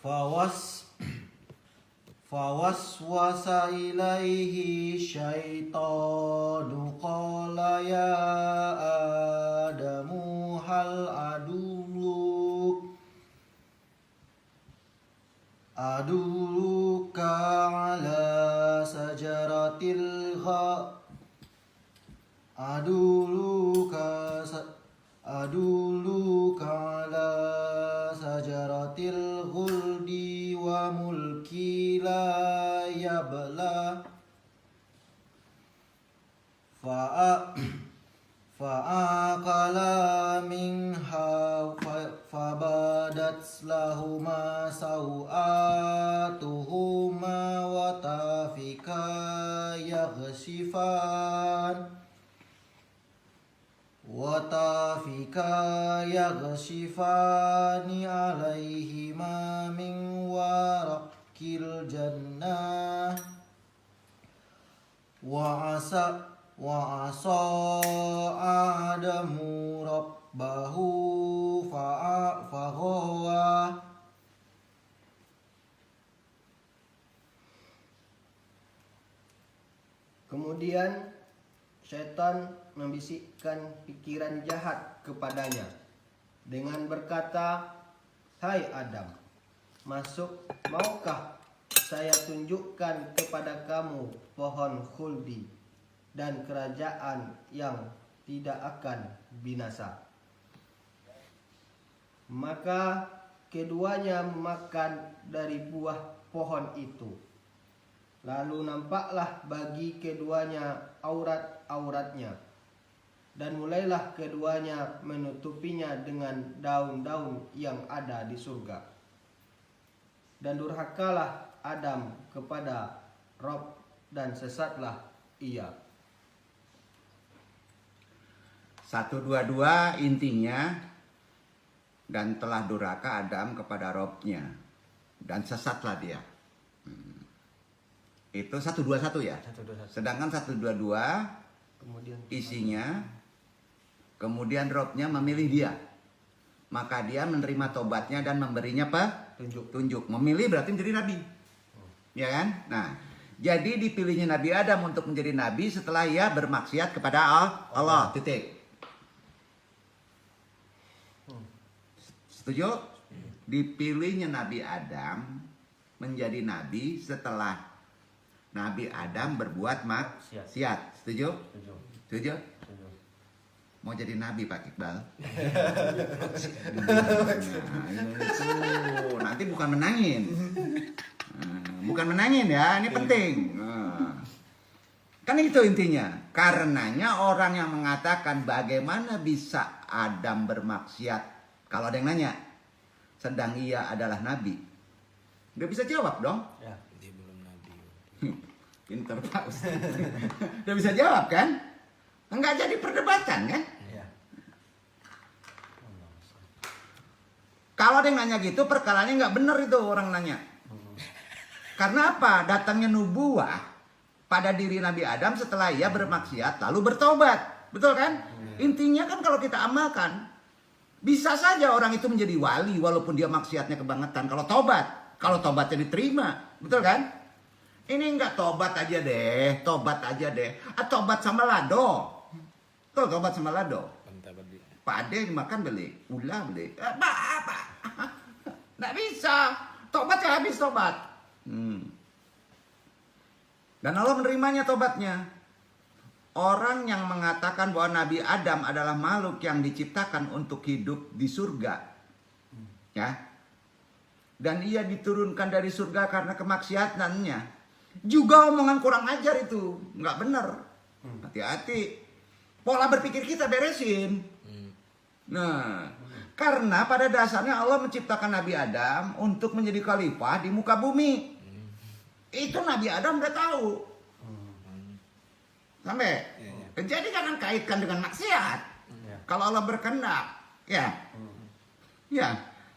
Fawas Fawaswasa ilaihi syaitanu qala ya Adamu hal adulluka ala sajaratil ala sajaratil khuldi wa mulki la yabla fa'aqala minha fabadat lahuma sawatuhuma wa tafika yaghshifani alaihima min waraqil jannah wa asa Adamu rabbahu faghawa. Kemudian syaitan membisikkan pikiran jahat kepadanya dengan berkata, "Hai Adam, maukah saya tunjukkan kepada kamu pohon khuldi dan kerajaan yang tidak akan binasa?" Maka keduanya memakan dari buah pohon itu. Lalu nampaklah bagi keduanya aurat-auratnya, dan mulailah keduanya menutupinya dengan daun-daun yang ada di surga. Dan durhakalah Adam kepada Rabb, dan sesatlah ia. 122 intinya, dan telah durhaka Adam kepada Robnya dan sesatlah dia. Itu 121 ya. 121. Sedangkan 122 Kemudian isinya, kemudian Robnya memilih dia, maka dia menerima tobatnya dan memberinya apa? Tunjuk. Memilih berarti menjadi nabi, ya kan? Nah, jadi dipilihnya Nabi Adam untuk menjadi nabi setelah ia bermaksiat kepada Allah. Titik. Setuju? Dipilihnya Nabi Adam menjadi nabi setelah Nabi Adam berbuat maksiat. Setuju? Setuju? Mau jadi nabi Pak Iqbal? Nah, nanti bukan menangin. Bukan menangin ya, ini penting. Kan itu intinya. Karenanya orang yang mengatakan bagaimana bisa Adam bermaksiat, kalau ada yang nanya, sedang ia adalah nabi, nggak bisa jawab dong. Ya. Dia belum nabi. Pinter Pak Ustaz. Nggak bisa jawab kan? Nggak jadi perdebatan kan? Ya. Kalau ada yang nanya gitu, perkaranya nggak bener itu orang nanya. Karena apa? Datangnya nubuah pada diri Nabi Adam setelah ia bermaksiat lalu bertobat. Betul kan? Intinya kan kalau kita amalkan, bisa saja orang itu menjadi wali walaupun dia maksiatnya kebangetan kalau tobat. Kalau tobatnya diterima. Betul kan? Ini enggak tobat aja deh. Tobat sama lado. Tuh, tobat sama lado. Pak Ade dimakan beli. Ulah beli. Apa? Nggak bisa. Tobat ya habis tobat. Dan Allah menerimanya tobatnya. Orang yang mengatakan bahwa Nabi Adam adalah makhluk yang diciptakan untuk hidup di surga, ya, dan ia diturunkan dari surga karena kemaksiatannya, juga omongan kurang ajar itu, nggak benar. Hati-hati, pola berpikir kita beresin. Nah, karena pada dasarnya Allah menciptakan Nabi Adam untuk menjadi khalifah di muka bumi. Itu Nabi Adam udah tahu. Sampai jadi jangan kaitkan dengan maksiat. Kalau Allah berkehendak, ya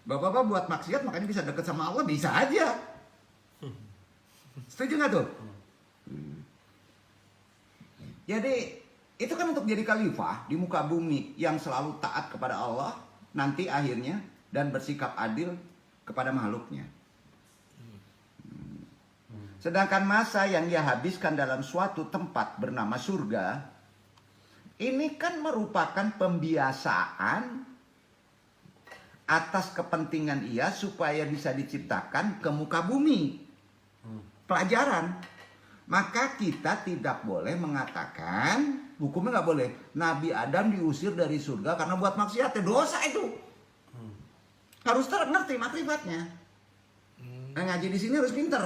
bapak-bapak buat maksiat makanya bisa deket sama Allah, bisa aja. Setuju nggak tuh? Jadi itu kan untuk jadi khalifah di muka bumi yang selalu taat kepada Allah nanti akhirnya dan bersikap adil kepada makhluknya. Sedangkan masa yang ia habiskan dalam suatu tempat bernama surga, ini kan merupakan pembiasaan atas kepentingan ia supaya bisa diciptakan ke muka bumi. Pelajaran. Maka kita tidak boleh mengatakan, hukumnya nggak boleh, Nabi Adam diusir dari surga karena buat maksiat. Dosa itu. Harus ngerti makrifatnya. Nah, ngaji di sini harus pinter.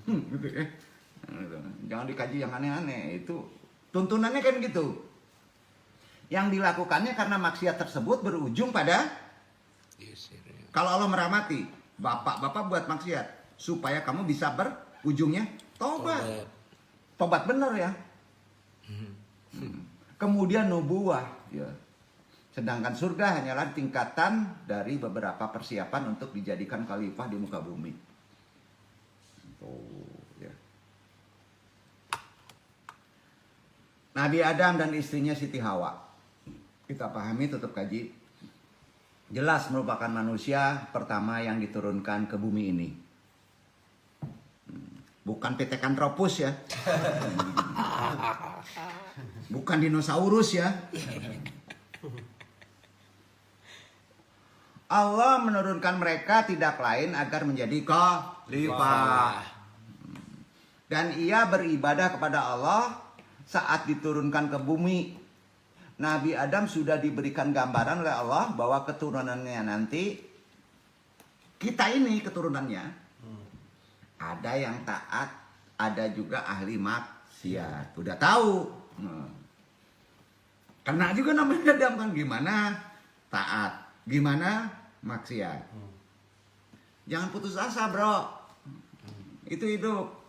Gitu ya. Jangan dikaji yang aneh-aneh. Itu tuntunannya kan gitu. Yang dilakukannya karena maksiat tersebut berujung pada kalau Allah merahmati, bapak-bapak buat maksiat supaya kamu bisa berujungnya tobat. Tobat bener ya. Kemudian nubuah ya. Sedangkan surga hanyalah tingkatan dari beberapa persiapan untuk dijadikan khalifah di muka bumi. Ya. Nabi Adam dan istrinya Siti Hawa, kita pahami, tutup kaji, jelas merupakan manusia pertama yang diturunkan ke bumi ini. Bukan Pithecanthropus ya. Bukan dinosaurus ya. Allah menurunkan mereka tidak lain agar menjadi khalifah. Dan ia beribadah kepada Allah saat diturunkan ke bumi. Nabi Adam sudah diberikan gambaran oleh Allah bahwa keturunannya nanti, kita ini keturunannya, ada yang taat, ada juga ahli maksiat. Udah tahu. Kena juga namanya Adam kan, gimana taat, gimana maksiat. Jangan putus asa bro. Itu hidup.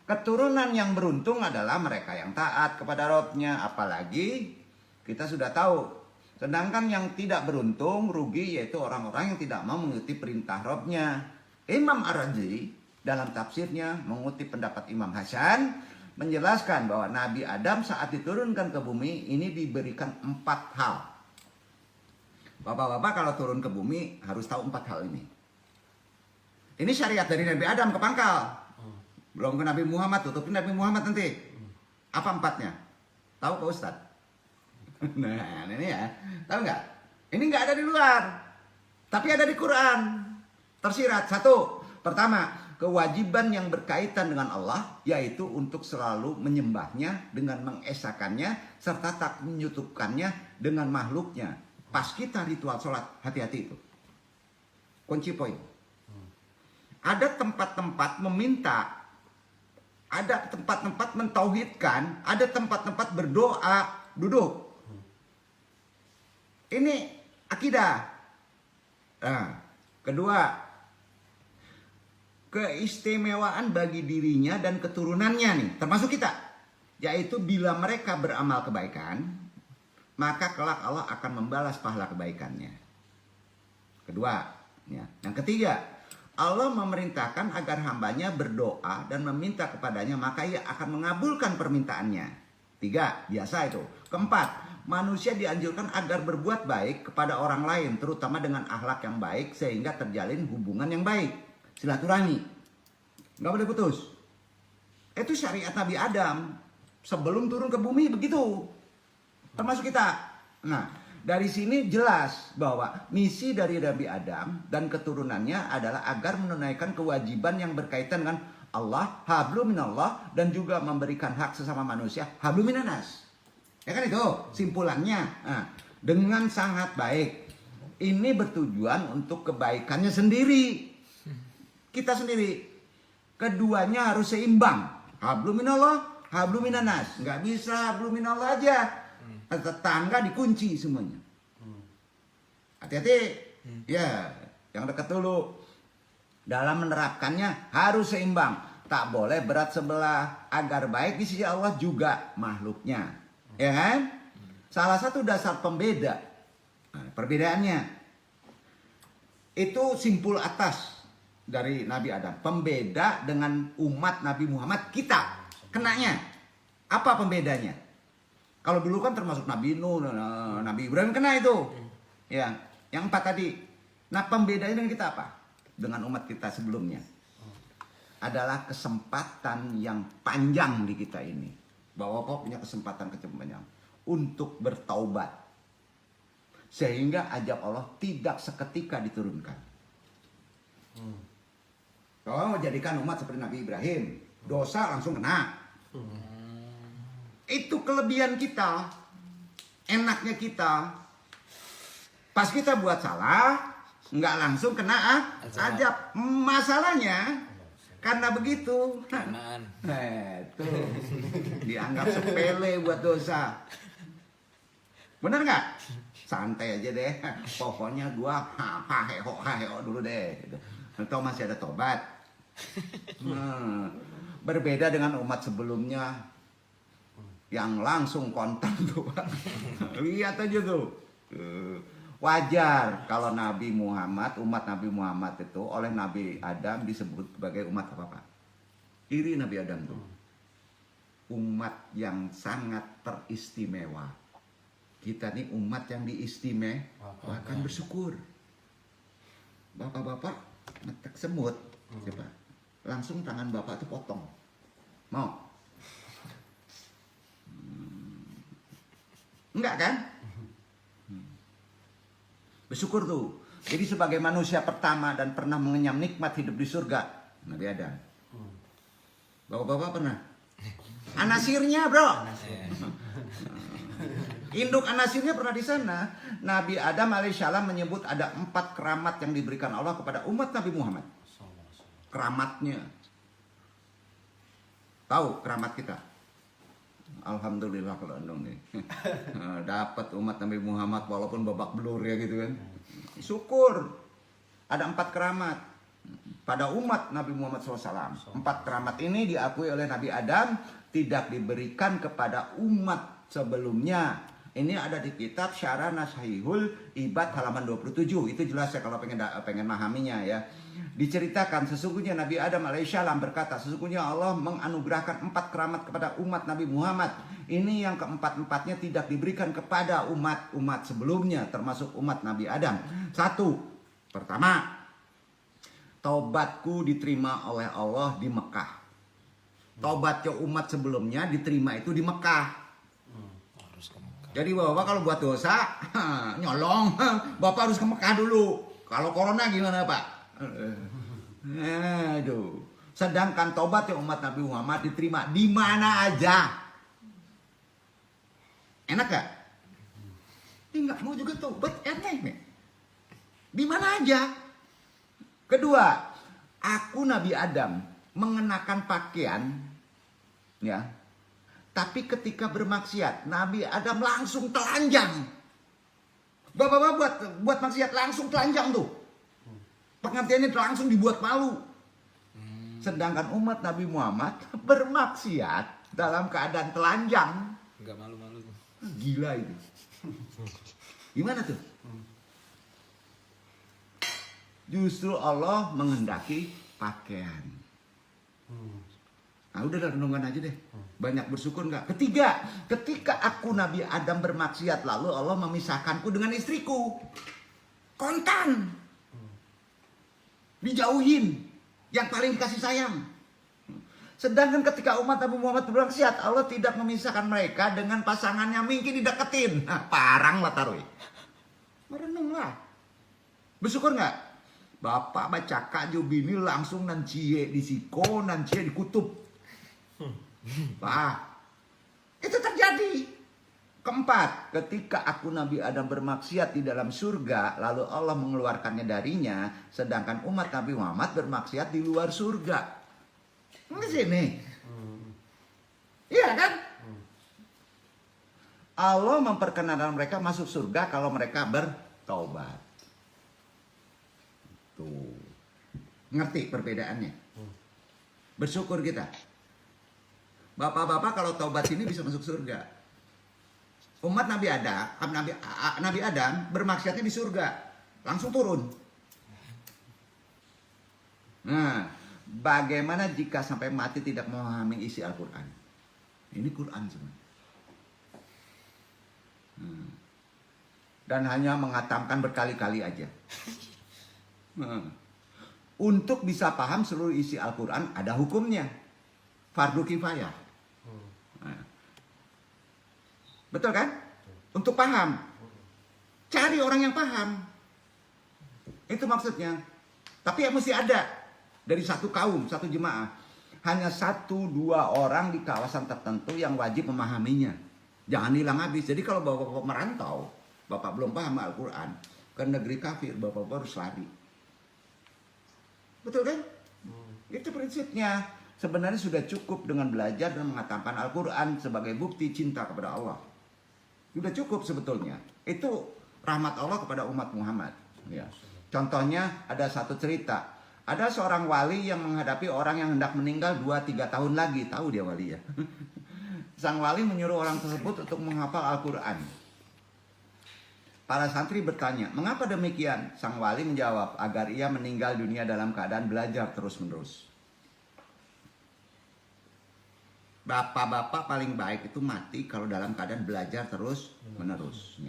Keturunan yang beruntung adalah mereka yang taat kepada Robnya. Apalagi kita sudah tahu. Sedangkan yang tidak beruntung, rugi, yaitu orang-orang yang tidak mau mengikuti perintah Robnya. Imam Ar-Razi dalam tafsirnya mengutip pendapat Imam Hasan, menjelaskan bahwa Nabi Adam saat diturunkan ke bumi ini diberikan 4 hal. Bapak-bapak kalau turun ke bumi harus tahu 4 hal ini. Ini syariat dari Nabi Adam ke pangkal. Belum ke Nabi Muhammad, tutupin Nabi Muhammad nanti. Apa 4-nya? Tahu Pak Ustadz? Nah ini ya, tahu nggak? Ini nggak ada di luar, tapi ada di Quran. Tersirat. 1, pertama, kewajiban yang berkaitan dengan Allah, yaitu untuk selalu menyembahnya dengan mengesakannya serta tak menyutupkannya dengan makhluknya. Pas kita ritual sholat, hati-hati itu. Kunci poin. Ada tempat-tempat meminta, ada tempat-tempat mentauhidkan, ada tempat-tempat berdoa, duduk. Ini akidah. Nah, kedua, keistimewaan bagi dirinya dan keturunannya nih, termasuk kita. Yaitu bila mereka beramal kebaikan, maka kelak Allah akan membalas pahala kebaikannya. Kedua, ya. Yang ketiga, Allah memerintahkan agar hambanya berdoa dan meminta kepadanya, maka ia akan mengabulkan permintaannya. 3, biasa itu. Keempat, manusia dianjurkan agar berbuat baik kepada orang lain, terutama dengan akhlak yang baik, sehingga terjalin hubungan yang baik. Silaturahmi. Nggak boleh putus. Itu syariat Nabi Adam. Sebelum turun ke bumi begitu. Termasuk kita. Nah, dari sini jelas bahwa misi dari Nabi Adam dan keturunannya adalah agar menunaikan kewajiban yang berkaitan dengan Allah, hablum minallah, dan juga memberikan hak sesama manusia, hablum minanas. Ya kan itu simpulannya. Nah, dengan sangat baik. Ini bertujuan untuk kebaikannya sendiri. Kita sendiri. Keduanya harus seimbang. Hablum minallah, hablum minanas. Nggak bisa hablum minallah aja. Tetangga dikunci semuanya. Hati-hati. Ya, yang dekat dulu. Dalam menerapkannya harus seimbang. Tak boleh berat sebelah. Agar baik di sisi Allah juga makhluknya. Ya kan? Salah satu dasar pembeda. Nah, perbedaannya. Itu simpul atas dari Nabi Adam. Pembeda dengan umat Nabi Muhammad kita. Kenanya. Apa pembedanya? Kalau dulu kan termasuk Nabi Nuh, Nabi Ibrahim kena itu. Ya, yang 4 tadi. Nah, pembedanya dengan kita apa? Dengan umat kita sebelumnya. adalah kesempatan yang panjang di kita ini. Bapak-bapak punya kesempatan panjang untuk bertaubat. Sehingga ajab Allah tidak seketika diturunkan. Kalau mau jadikan umat seperti Nabi Ibrahim, dosa langsung kena. Itu kelebihan kita. Enaknya kita. Pas kita buat salah, nggak langsung kena ajab. Masalahnya karena begitu, tuh dianggap sepele buat dosa. Bener nggak? Santai aja deh. Pokoknya gua haheo dulu deh. Atau masih ada tobat. Berbeda dengan umat sebelumnya yang langsung kontak tuh. Lihat aja tuh. Wajar kalau Nabi Muhammad, umat Nabi Muhammad itu oleh Nabi Adam disebut sebagai umat apa Pak? Iri Nabi Adam tuh. Umat yang sangat teristimewa. Kita nih umat yang diistimewakan, bersyukur. Bapak-bapak metek semut, coba. Langsung tangan bapak tuh potong. Mau? Enggak kan? Bersyukur tuh. Jadi sebagai manusia pertama dan pernah mengenyam nikmat hidup di surga, Nabi Adam. Bapak-bapak pernah? Anasirnya bro. Induk anasirnya pernah di sana. Nabi Adam alaihissalam menyebut ada 4 keramat yang diberikan Allah kepada umat Nabi Muhammad. Keramatnya. Tahu keramat kita? Alhamdulillah kalau andong nih. Dapat umat Nabi Muhammad walaupun babak belur ya gitu kan. Syukur. Ada 4 keramat pada umat Nabi Muhammad SAW. 4 keramat ini diakui oleh Nabi Adam, tidak diberikan kepada umat sebelumnya. Ini ada di kitab Syarah Nasahihul Ibad halaman 27. Itu jelas ya kalau pengen memahaminya ya. Diceritakan sesungguhnya Nabi Adam alaihissalam berkata, sesungguhnya Allah menganugerahkan 4 keramat kepada umat Nabi Muhammad. Ini yang keempat-empatnya tidak diberikan kepada umat-umat sebelumnya, termasuk umat Nabi Adam. 1. Pertama, taubatku diterima oleh Allah di Mekah. Taubatnya umat sebelumnya diterima itu di Mekah. Jadi bapak kalau buat dosa, nyolong, bapak harus ke Mekah dulu. Kalau corona gimana pak? Aduh. Sedangkan tobat yang umat Nabi Muhammad diterima di mana aja. Enak gak? Ini nggak mau juga tobat, enak nih. Di mana aja. Kedua, aku Nabi Adam mengenakan pakaian, ya. Tapi ketika bermaksiat, Nabi Adam langsung telanjang. Bapak-bapak buat maksiat langsung telanjang tuh. Pengantinnya langsung dibuat malu. Sedangkan umat Nabi Muhammad bermaksiat dalam keadaan telanjang. Enggak malu-malu tuh. Gila itu. Gimana tuh? Justru Allah menghendaki pakaian. Nah udah renungan aja deh. Banyak bersyukur nggak? Ketiga, ketika aku Nabi Adam bermaksiat, lalu Allah memisahkanku dengan istriku. Kontan. Dijauhin. Yang paling kasih sayang. Sedangkan ketika umat Nabi Muhammad bermaksiat, Allah tidak memisahkan mereka dengan pasangannya, mungkin dideketin. Nah, parang lah taruh. Merenunglah. Bersyukur nggak? Bapak baca Kak Jubini langsung nancie di siko, nancie di kutub. Pak, itu terjadi. Keempat, ketika aku Nabi Adam bermaksiat di dalam surga, lalu Allah mengeluarkannya darinya, sedangkan umat Nabi Muhammad bermaksiat di luar surga. Di sini. Iya kan? Allah memperkenankan mereka masuk surga kalau mereka bertaubat. Tuh. Ngerti perbedaannya? Bersyukur kita. Bapak-bapak kalau taubat ini bisa masuk surga. Umat Nabi Adam bermaksiatnya di surga. Langsung turun. Nah, bagaimana jika sampai mati tidak memahami isi Al-Quran? Ini Quran semua. Dan hanya mengatamkan berkali-kali aja. untuk bisa paham seluruh isi Al-Quran ada hukumnya. Fardu kifayah. Nah. Betul kan? Untuk paham. Cari orang yang paham. Itu maksudnya. Tapi ya mesti ada. Dari satu kaum, satu jemaah. Hanya 1-2 orang di kawasan tertentu yang wajib memahaminya. Jangan hilang habis. Jadi kalau bapak-bapak merantau, bapak belum paham Al-Quran, ke negeri kafir, bapak-bapak harus lari. Betul kan? Itu prinsipnya. Sebenarnya sudah cukup dengan belajar dan mengatakan Al-Quran sebagai bukti cinta kepada Allah. Sudah cukup sebetulnya. Itu rahmat Allah kepada umat Muhammad. Ya. Contohnya ada satu cerita. Ada seorang wali yang menghadapi orang yang hendak meninggal 2-3 tahun lagi. Tahu dia wali ya. Sang wali menyuruh orang tersebut untuk menghafal Al-Quran. Para santri bertanya, mengapa demikian? Sang wali menjawab, agar ia meninggal dunia dalam keadaan belajar terus-menerus. Bapak-bapak paling baik itu mati kalau dalam keadaan belajar terus-menerus.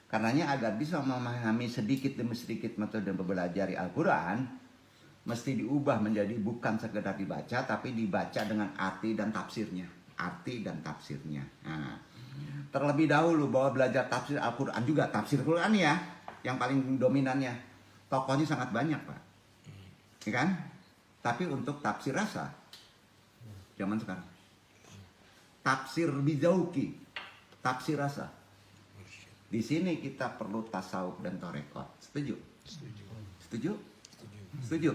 Karenanya agar bisa memahami sedikit demi sedikit metode belajar Al-Quran, mesti diubah menjadi bukan sekedar dibaca, tapi dibaca dengan arti dan tafsirnya. Arti dan tafsirnya. Nah, terlebih dahulu bahwa belajar tafsir Al-Quran juga. Tafsir Quran ya, yang paling dominannya. Tokohnya sangat banyak Pak. Ya kan? Tapi untuk tafsir rasa, zaman sekarang. Tafsir Bizauki, tafsir rasa. Di sini kita perlu tasawuf dan torekot. Setuju? Setuju? Setuju?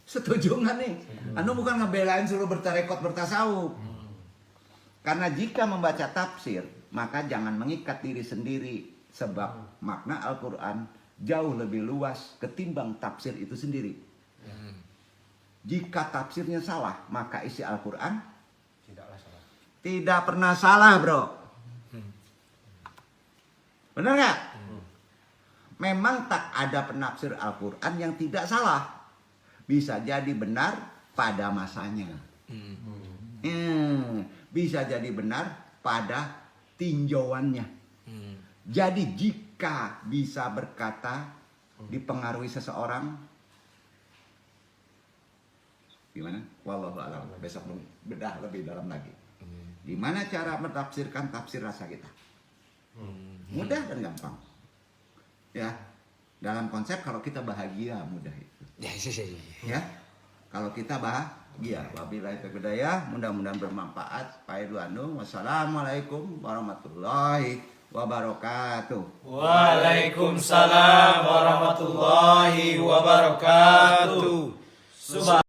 Setuju nggak nih? Anu bukan ngebelain suruh bertarekot bertasawuf. Karena jika membaca tafsir, maka jangan mengikat diri sendiri. Sebab makna Al-Quran jauh lebih luas ketimbang tafsir itu sendiri. Jika tafsirnya salah, maka isi Al-Quran tidak pernah salah, bro. Benar nggak? Memang tak ada penafsir Al-Quran yang tidak salah. Bisa jadi benar pada masanya. Bisa jadi benar pada tinjauannya. Jadi jika bisa berkata dipengaruhi seseorang, gimana? Wallahu a'lam. Besok bedah lebih dalam lagi. Gimana cara mentafsirkan tafsir rasa kita? Mudah dan gampang. Ya, dalam konsep kalau kita bahagia mudah itu. Ya, kalau kita bahagia. Wabillahi taufiq hidayah. Mudah-mudahan bermanfaat. Wassalamualaikum warahmatullahi wabarakatuh. Waalaikumsalam warahmatullahi wabarakatuh.